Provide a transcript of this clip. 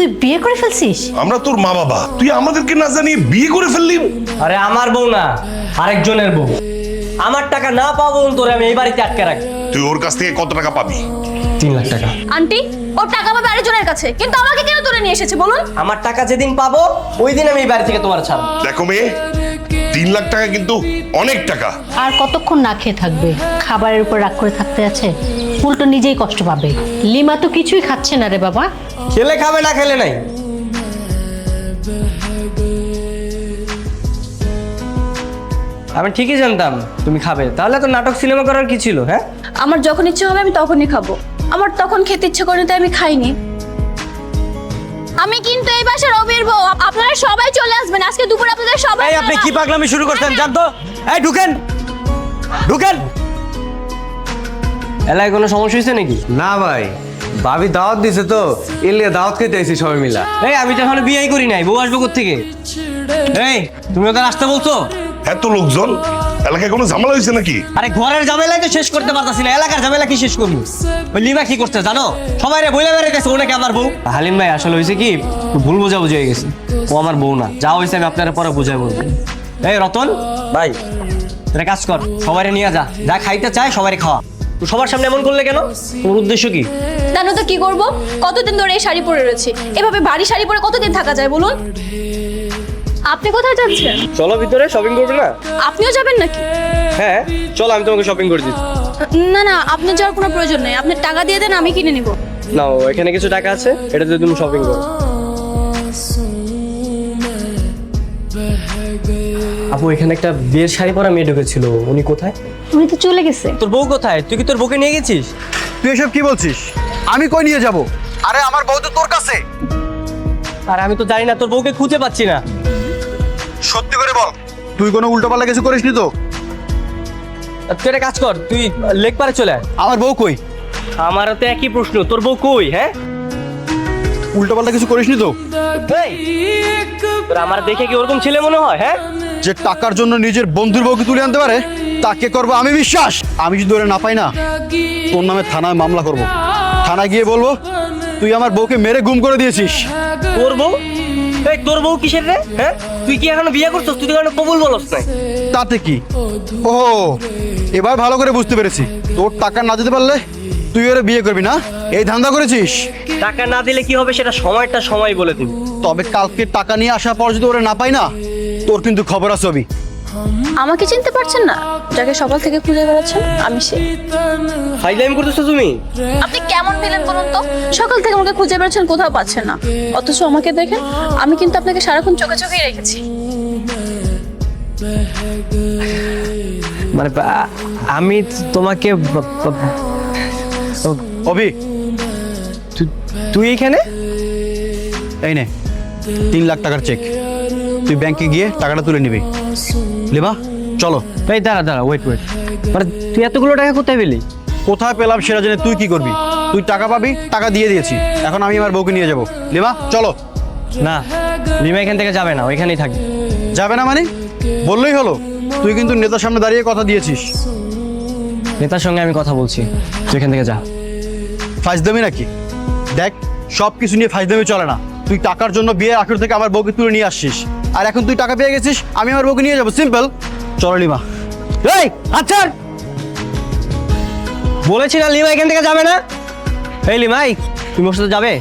তুই বিয়ে করে ফেলছিস? আমরা তোর মা বাবা, তুই আমাদেরকে না জানিয়ে বিয়ে করে ফেললি? আরে আমার বউ না, আরেকজনের বউ। আমার টাকা না পাবো তোরে আমি এই বাড়িতে আটকে রাখি। তুই ওর কাছ থেকে কত টাকা পাবি? 3 লাখ টাকা। আন্টি, ওর টাকা পাবে আরেকজনের কাছে, কিন্তু আমাকে কেন তুলে নিয়ে এসেছে বলুন? আমার টাকা যেদিন পাবো ওই দিন আমি এই বাড়ি থেকে তোমার ছাড়বো। দেখো মেয়ে, 3 লাখ টাকা কিন্তু অনেক টাকা। আর কতক্ষণ না খেয়ে থাকবে? খাবারের উপর রাগ করে থাকতে আছে, উল্টো নিজেই কষ্ট পাবে। লিমা তো কিছুই খাচ্ছে না রে বাবা। খেলে খাবে, না খেলে নাই। আমি ঠিকই জানতাম তুমি খাবে, তাহলে তো নাটক সিনেমা করার কি ছিল? হ্যাঁ, আমার যখন ইচ্ছে হবে আমি তখনই খাবো। আমার তখন খেতে ইচ্ছে করে তাই আমি খাইনি। আমি কিন্তু এই বাসার রবির বউ। আপনারা সবাই চলে আসবেন আজকে দুপুরে, আপনাদের সবাই। এই আপনি কি পাগলামি শুরু করছেন? জান তো, এই ঢুকেন ঢুকেন। এলাকায় কোনো সমস্যা হয়েছে নাকি? না ভাই, ভাবি দাওয়াত দিছে তো, এলিয়া দাওয়াত খেতে আইছি সবাই মিলা। এই আমি তো এখনো বিয়েই করি নাই, বউ আসবো কোত্থেকে? এই তুমি ওদের আসতে বলছো? এত লোকজন, এলাকায় কোনো ঝামেলা হয়েছে নাকি? আরে ঘরের ঝামেলাই তো শেষ করতে পারতাছি না, এলাকার ঝামেলা কি শেষ করবো? ওই লিমা কি করতে জানো? সবাই রে বইলে বেড়ে গেছে ওনাকে আমার বউ। হালিম ভাই আসলে হয়েছে কি, ভুল বোঝাবুঝি হয়ে গেছে। ও আমার বউ না, যা হয়েছে আমি আপনারা পরে বুঝাই বলবো। এই রতন ভাই, একটা কাজ কর, সবাই নিয়ে যা, যা খাইতে চায় সবাই খাওয়া। তুই সবার সামনে এমন করলে কেন? তোর উদ্দেশ্য কি? জানো তো কি করব? কতদিন ধরে এই শাড়ি পরে রয়েছে, এভাবে ভারী শাড়ি পরে কতদিন থাকা যায় বলুন? আপনি কোথায় যাচ্ছেন? চলো ভিতরে, শপিং করবে না? আপনিও যাবেন নাকি? হ্যাঁ চলো, আমি তোমাকে শপিং করে দিচ্ছি। না না, আপনি যাওয়ার কোনো প্রয়োজন নেই। আপনি টাকা দিয়ে দেন, আমি কিনে নিব। নাও, এখানে কিছু টাকা আছে, এটা দিয়ে তুমি শপিং করো। আপু, এখানে একটা বিয়ের শাড়ি পরা মেয়ে ঢুকেছিল, উনি কোথায়? উনি তো চলে গেছে। তোর বউ কোথায়? তুই কি তোর বউকে নিয়ে গেছিস? তুই এসব কি বলছিস? আমি কই নিয়ে যাব? আরে আমার বউ তো তোর কাছে। আর আমি তো জানি না, তোর বউকে খুঁজে পাচ্ছি না। সত্যি করে বল, তুই কোনো উল্টোপাল্টা কিছু করিসনি তো? আর তুই একটা কাজ কর, তুই লেক পারে চলে আয়। আমার বউ কই? আমারও তো একই প্রশ্ন, তোর বউ কই? হ্যাঁ, উল্টোপাল্টা কিছু করিসনি তো? এই, তোর আমার দেখে কি ওরকম ছেলে মনে হয়? হ্যাঁ, যে টাকার জন্য নিজের বন্ধুর বউকে তুলে আনতে পারে তাকে করবো আমি বিশ্বাস। আমি যদি ওরে না পাই না, তোর নামে থানায় মামলা করব। থানায় গিয়ে বলবো তুই আমার বউকে মেরে গুম করে দিয়েছিস। তোর বউ? এই তোর বউ কিসের রে? হ্যাঁ, তুই কি এখনো বিয়ে করছিস? তুই তো এখনো কবুল বলস নাই। তাতে কি? ও, এবার ভালো করে বুঝতে পেরেছি। তোর টাকা না দিতে পারলে তুই ওরে বিয়ে করবি না, এই ধান্দা করেছিস। টাকা না দিলে কি হবে সেটা সময়টা সময় বলে দিবি। তবে কালকে টাকা নিয়ে আসার পর যদি ওরে না পাই না, তোর কিন্তু খবর আছে। অবি, আমাকে চিনতে পারছেন না? যাকে সকাল থেকে খুঁজে বেড়াচ্ছেন, আমি সে। ফাইলাইম করতেছো তুমি? আপনি কেমন পেলেন বলুন তো? সকাল থেকে আমাকে খুঁজে বেড়াচ্ছেন, কোথাও পাচ্ছেন না, অথচ আমাকে দেখেন। আমি কিন্তু আপনাকে সারাক্ষণ চোখে চোখেই রেখেছি। মানে আমি তোমাকে অবি, তুই এখানে? এই নে 3 লাখ টাকার চেক। তুই ব্যাংকে গিয়ে টাকাটা তুলে নিবি। লিমা চলো। এই দাঁড়া ওয়েট। মানে তুই এতগুলো টাকা কোথায় পেলি? কোথায় পেলাম সেটা জেনে তুই কি করবি? তুই টাকা পাবি, টাকা দিয়ে দিয়েছি, এখন আমি আমার বউকে নিয়ে যাব। লিমা চলো। না, লিমা এখান থেকে যাবে না, ওইখানেই থাকবে। যাবে না মানে? বললেই হলো। তুই কিন্তু নেতার সামনে দাঁড়িয়ে কথা দিয়েছিস। নেতার সঙ্গে আমি কথা বলছি, তুই এখান থেকে যা। ফাইজদামি নাকি? দেখ, সব কিছু নিয়ে ফাইজদামি চলে না। তুই টাকার জন্য বিয়ের আখের থেকে আমার বউকে তুলে নিয়ে আসছিস, আর এখন তুই টাকা পেয়ে গেছিস, আমি আমার বউকে নিয়ে যাবো। সিম্পল। চলো লিমা। এই আচ্ছা, বলেছি না লিমা এখান থেকে যাবে না। এই লিমাই, তুমি ওর সাথে যাবে?